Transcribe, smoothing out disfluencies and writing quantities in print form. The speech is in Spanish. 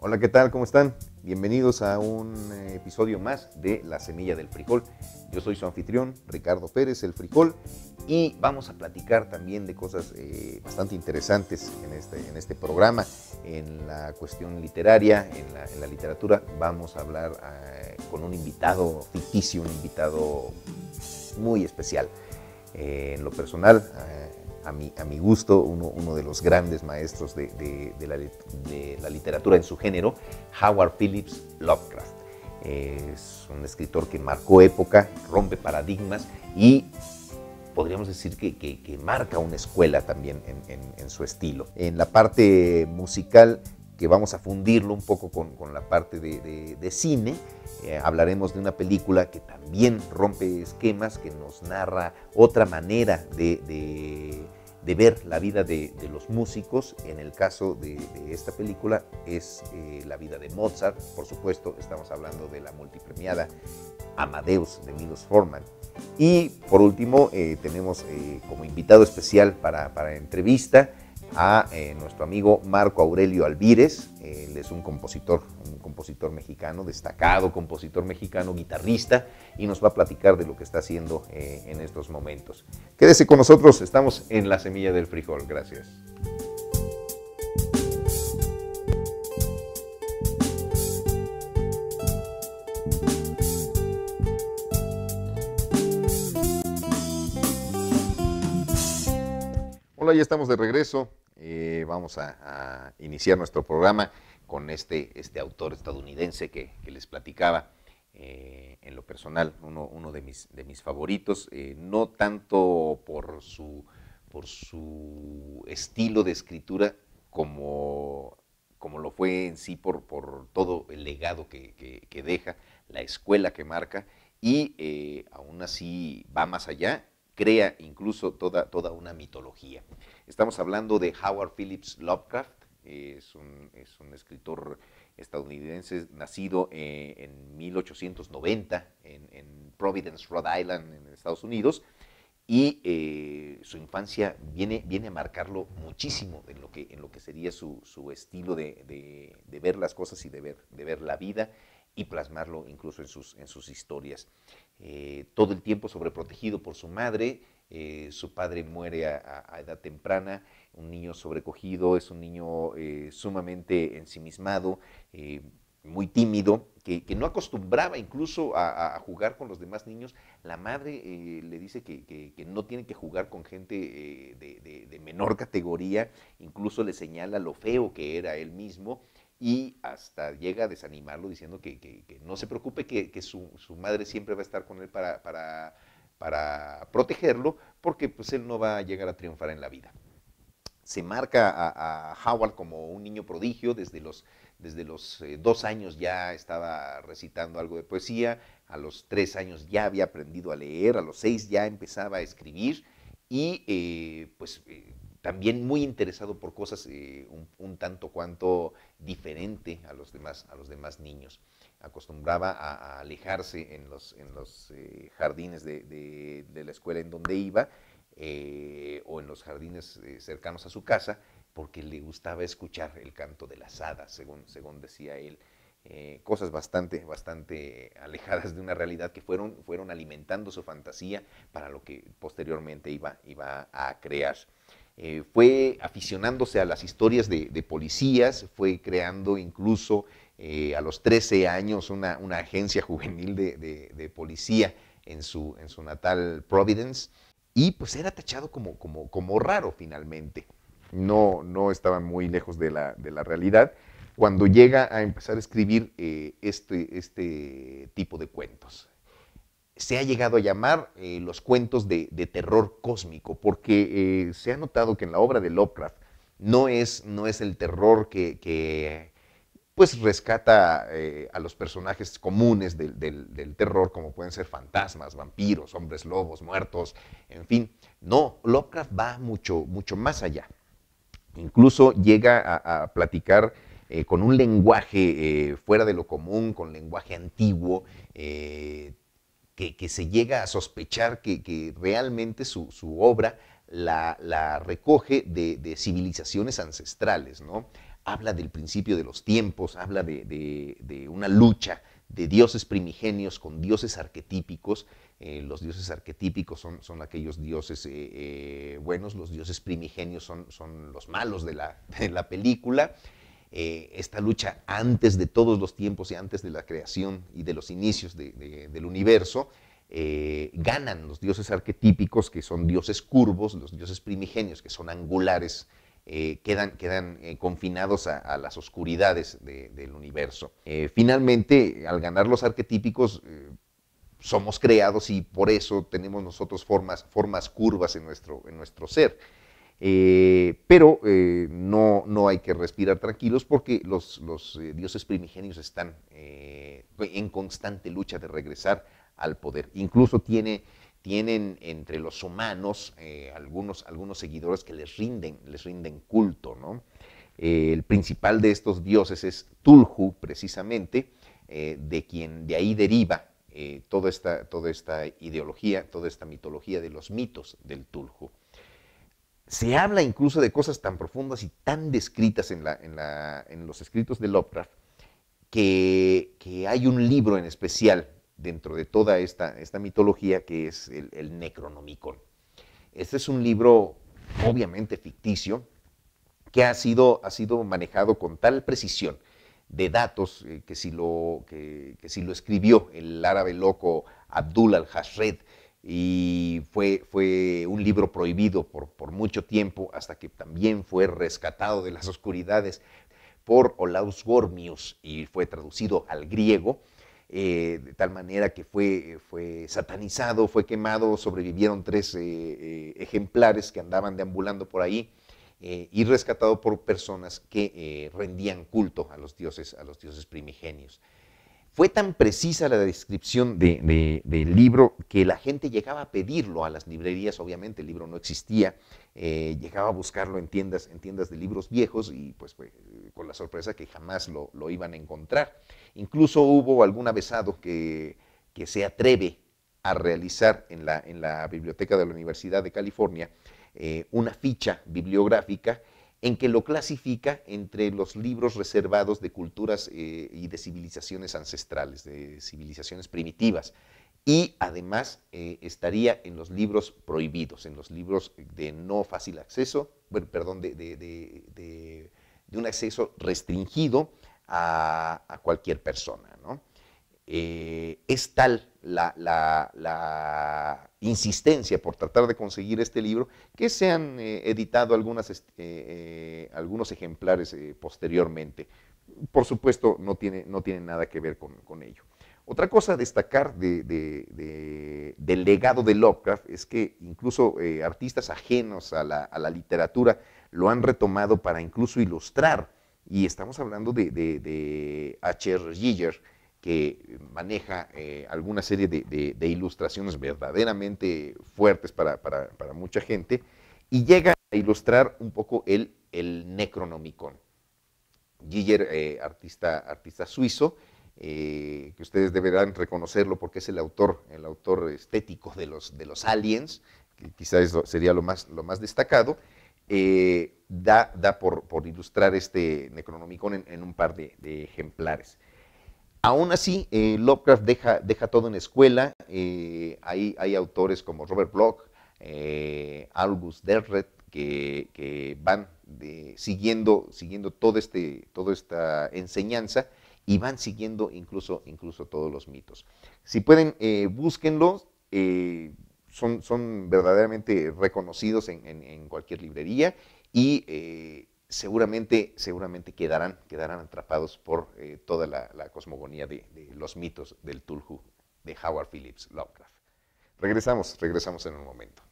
Hola, ¿qué tal? ¿Cómo están? Bienvenidos a un episodio más de La Semilla del Frijol. Yo soy su anfitrión, Ricardo Pérez, el Frijol, y vamos a platicar también de cosas bastante interesantes en este programa. En la cuestión literaria, en la literatura, vamos a hablar con un invitado ficticio, un invitado muy especial. En lo personal, a mi gusto, uno de los grandes maestros de la literatura en su género, Howard Phillips Lovecraft. Es un escritor que marcó época, rompe paradigmas y podríamos decir que marca una escuela también en su estilo. En la parte musical, que vamos a fundirlo un poco con la parte de cine, hablaremos de una película que también rompe esquemas, que nos narra otra manera de ver la vida de los músicos. En el caso de esta película es la vida de Mozart. Por supuesto, estamos hablando de la multipremiada Amadeus de Milos Forman. Y por último, tenemos como invitado especial para entrevista a nuestro amigo Marco Aurelio Alvírez. Él es un compositor mexicano, destacado compositor mexicano, guitarrista, y nos va a platicar de lo que está haciendo en estos momentos. Quédese con nosotros, estamos en La Semilla del Frijol. Gracias. Hola, ya estamos de regreso. Vamos a iniciar nuestro programa con este autor estadounidense que les platicaba. En lo personal, uno de mis favoritos, no tanto por su estilo de escritura como lo fue en sí por todo el legado que deja, la escuela que marca, y aún así va más allá, crea incluso toda una mitología. Estamos hablando de Howard Phillips Lovecraft. Es un escritor estadounidense nacido en 1890 en Providence, Rhode Island, en Estados Unidos, y su infancia viene a marcarlo muchísimo en lo que sería su estilo de ver las cosas y de ver la vida, y plasmarlo incluso en sus historias. Todo el tiempo sobreprotegido por su madre. Su padre muere a edad temprana. Un niño sobrecogido, es un niño sumamente ensimismado, muy tímido, que no acostumbraba incluso a jugar con los demás niños. La madre le dice que no tiene que jugar con gente de menor categoría, incluso le señala lo feo que era él mismo, y hasta llega a desanimarlo diciendo que no se preocupe, que su madre siempre va a estar con él para protegerlo, porque pues él no va a llegar a triunfar en la vida. Se marca a Howard como un niño prodigio. Desde los 2 años ya estaba recitando algo de poesía, a los 3 años ya había aprendido a leer, a los 6 ya empezaba a escribir, y también muy interesado por cosas un tanto cuanto diferente a los demás niños. Acostumbraba a alejarse en los jardines de la escuela en donde iba, o en los jardines cercanos a su casa, porque le gustaba escuchar el canto de las hadas, según decía él. Cosas bastante alejadas de una realidad, que fueron alimentando su fantasía para lo que posteriormente iba a crear. Fue aficionándose a las historias de policías, fue creando incluso a los 13 años una agencia juvenil de policía en su natal Providence, y pues era tachado como raro finalmente. No estaba muy lejos de la realidad cuando llega a empezar a escribir este tipo de cuentos. Se ha llegado a llamar los cuentos de terror cósmico, porque se ha notado que en la obra de Lovecraft no es el terror que pues rescata a los personajes comunes del terror, como pueden ser fantasmas, vampiros, hombres lobos, muertos, en fin. No, Lovecraft va mucho más allá. Incluso llega a platicar con un lenguaje fuera de lo común, con lenguaje antiguo, que se llega a sospechar que realmente su obra la recoge de civilizaciones ancestrales, ¿no? habla del principio de los tiempos, habla de una lucha de dioses primigenios con dioses arquetípicos. Los dioses arquetípicos son aquellos dioses buenos, los dioses primigenios son los malos de la película. Esta lucha antes de todos los tiempos y antes de la creación y de los inicios del universo, ganan los dioses arquetípicos, que son dioses curvos, los dioses primigenios, que son angulares, quedan confinados a las oscuridades del universo. Finalmente, al ganar los arquetípicos, somos creados y por eso tenemos nosotros formas curvas en nuestro ser. Pero no hay que respirar tranquilos porque los dioses primigenios están en constante lucha de regresar al poder. Incluso tienen entre los humanos algunos seguidores que les rinden culto, ¿no? El principal de estos dioses es Tulhu, precisamente, de ahí deriva toda esta ideología, toda esta mitología de los mitos del Tulhu. Se habla incluso de cosas tan profundas y tan descritas en los escritos de Lovecraft que hay un libro en especial dentro de toda esta mitología que es el Necronomicon. Este es un libro obviamente ficticio que ha sido manejado con tal precisión de datos que si lo escribió el árabe loco Abdul al-Hashred, y fue un libro prohibido por mucho tiempo hasta que también fue rescatado de las oscuridades por Olaus Gormius y fue traducido al griego, de tal manera que fue satanizado, fue quemado, sobrevivieron 3 ejemplares que andaban deambulando por ahí, y rescatado por personas que rendían culto a los dioses primigenios. Fue tan precisa la descripción del libro que la gente llegaba a pedirlo a las librerías. Obviamente el libro no existía, llegaba a buscarlo en tiendas de libros viejos y pues con la sorpresa que jamás lo iban a encontrar. Incluso hubo algún avesado que se atreve a realizar en la biblioteca de la Universidad de California una ficha bibliográfica en que lo clasifica entre los libros reservados de culturas y de civilizaciones ancestrales, de civilizaciones primitivas. Y además estaría en los libros prohibidos, en los libros de no fácil acceso, bueno, perdón, de un acceso restringido a cualquier persona, ¿no? Es tal la insistencia por tratar de conseguir este libro que se han editado algunos ejemplares posteriormente. Por supuesto, no tiene nada que ver con ello. Otra cosa a destacar del legado de Lovecraft es que incluso artistas ajenos a la literatura lo han retomado para incluso ilustrar, y estamos hablando de H.R. Giger, que maneja alguna serie de ilustraciones verdaderamente fuertes para mucha gente, y llega a ilustrar un poco el Necronomicon. Giger, artista suizo, que ustedes deberán reconocerlo porque es el autor estético de los aliens, que quizás eso sería lo más destacado. Da por ilustrar este Necronomicon en un par de ejemplares. Aún así, Lovecraft deja todo en escuela. Hay autores como Robert Bloch, August Derleth, que van siguiendo toda esta enseñanza y van siguiendo incluso todos los mitos. Si pueden, búsquenlos. Son verdaderamente reconocidos en cualquier librería y seguramente quedarán atrapados por toda la cosmogonía de los mitos del Tulhu de Howard Phillips Lovecraft. Regresamos en un momento.